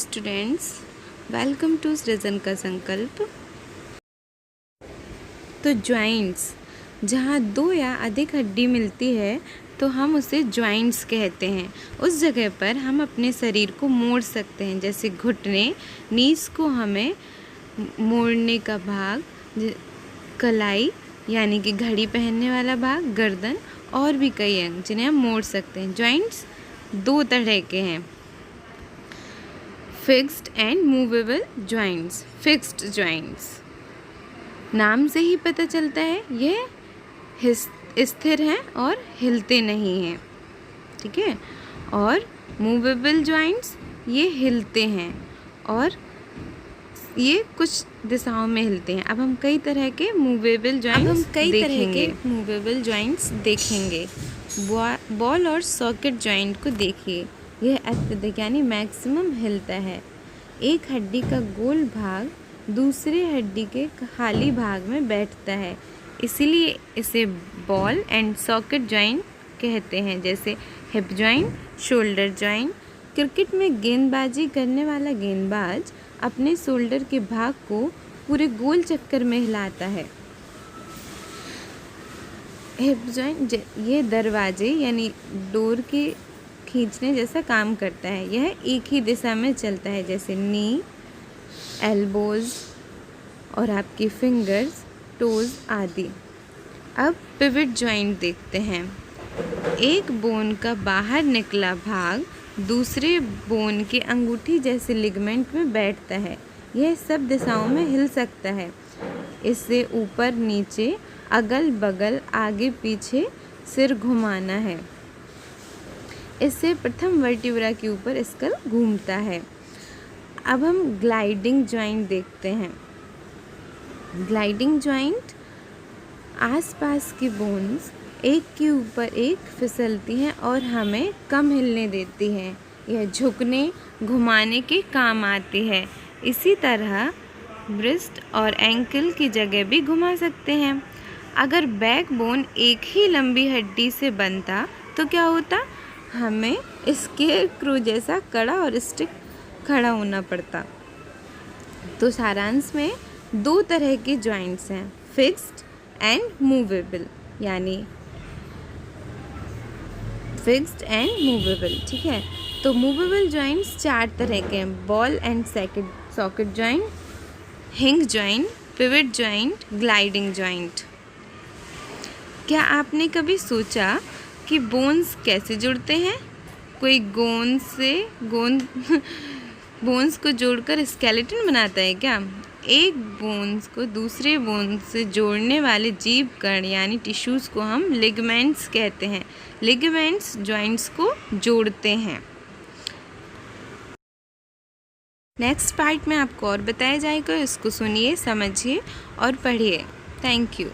Students, welcome to सृजन का संकल्प। तो जॉइंट्स, जहाँ दो या अधिक हड्डी मिलती है तो हम उसे जॉइंट्स कहते हैं। उस जगह पर हम अपने शरीर को मोड़ सकते हैं, जैसे घुटने, नीज को हमें मोड़ने का भाग, कलाई यानी कि घड़ी पहनने वाला भाग, गर्दन और भी कई अंग जिन्हें हम मोड़ सकते हैं। जॉइंट्स दो तरह के हैं, fixed and movable joints. Fixed joints, नाम से ही पता चलता है यह स्थिर हैं और हिलते नहीं हैं, ठीक है। और मूवेबल जॉइंट्स ये हिलते हैं और ये कुछ दिशाओं में हिलते हैं। अब हम कई तरह के मूवेबल जॉइंट्स देखेंगे। बॉल और सॉकेट जॉइंट को देखिए, यह अत्यधिक यानी मैक्सिमम हिलता है। एक हड्डी का गोल भाग दूसरे हड्डी के खाली भाग में बैठता है, इसीलिए इसे बॉल एंड सॉकेट जॉइंट कहते हैं। जैसे hip joint, shoulder joint. Cricket में गेंदबाजी करने वाला गेंदबाज अपने शोल्डर के भाग को पूरे गोल चक्कर में हिलाता है। हिप जॉइंट ये दरवाजे यानी डोर के खींचने जैसा काम करता है। यह एक ही दिशा में चलता है, जैसे नी, एल्बोज और आपकी फिंगर्स, टोज आदि। अब पिवट जॉइंट देखते हैं। एक बोन का बाहर निकला भाग दूसरे बोन के अंगूठी जैसे लिगामेंट में बैठता है। यह सब दिशाओं में हिल सकता है। इससे ऊपर नीचे, अगल बगल, आगे पीछे सिर घुमाना है। इससे प्रथम वर्टिब्रा के ऊपर स्कल घूमता है। अब हम ग्लाइडिंग जॉइंट देखते हैं। ग्लाइडिंग जॉइंट आसपास की बोन्स एक के ऊपर एक फिसलती हैं और हमें कम हिलने देती हैं। यह झुकने, घुमाने के काम आती है। इसी तरह ब्रिस्ट और एंकल की जगह भी घुमा सकते हैं। अगर बैकबोन एक ही लंबी हड्डी से बनता तो क्या होता? हमें स्केरक्रो जैसा कड़ा और स्टिक खड़ा होना पड़ता। तो सारांश में दो तरह के जॉइंट्स हैं, फिक्स्ड एंड मूवेबल, यानी फिक्स्ड एंड मूवेबल, ठीक है। तो मूवेबल जॉइंट्स चार तरह के हैं, ball and socket joint, hinge joint, pivot joint, gliding joint. क्या आपने कभी सोचा कि बोन्स कैसे जुड़ते हैं? कोई बोन्स को जोड़कर स्केलेटन बनाता है क्या? एक बोन्स को दूसरे बोन्स से जोड़ने वाले जीव कण यानी टिश्यूज़ को हम लिगामेंट्स कहते हैं। लिगामेंट्स जॉइंट्स को जोड़ते हैं। नेक्स्ट पार्ट में आपको और बताया जाएगा, इसको सुनिए, समझिए और पढ़िए। Thank you.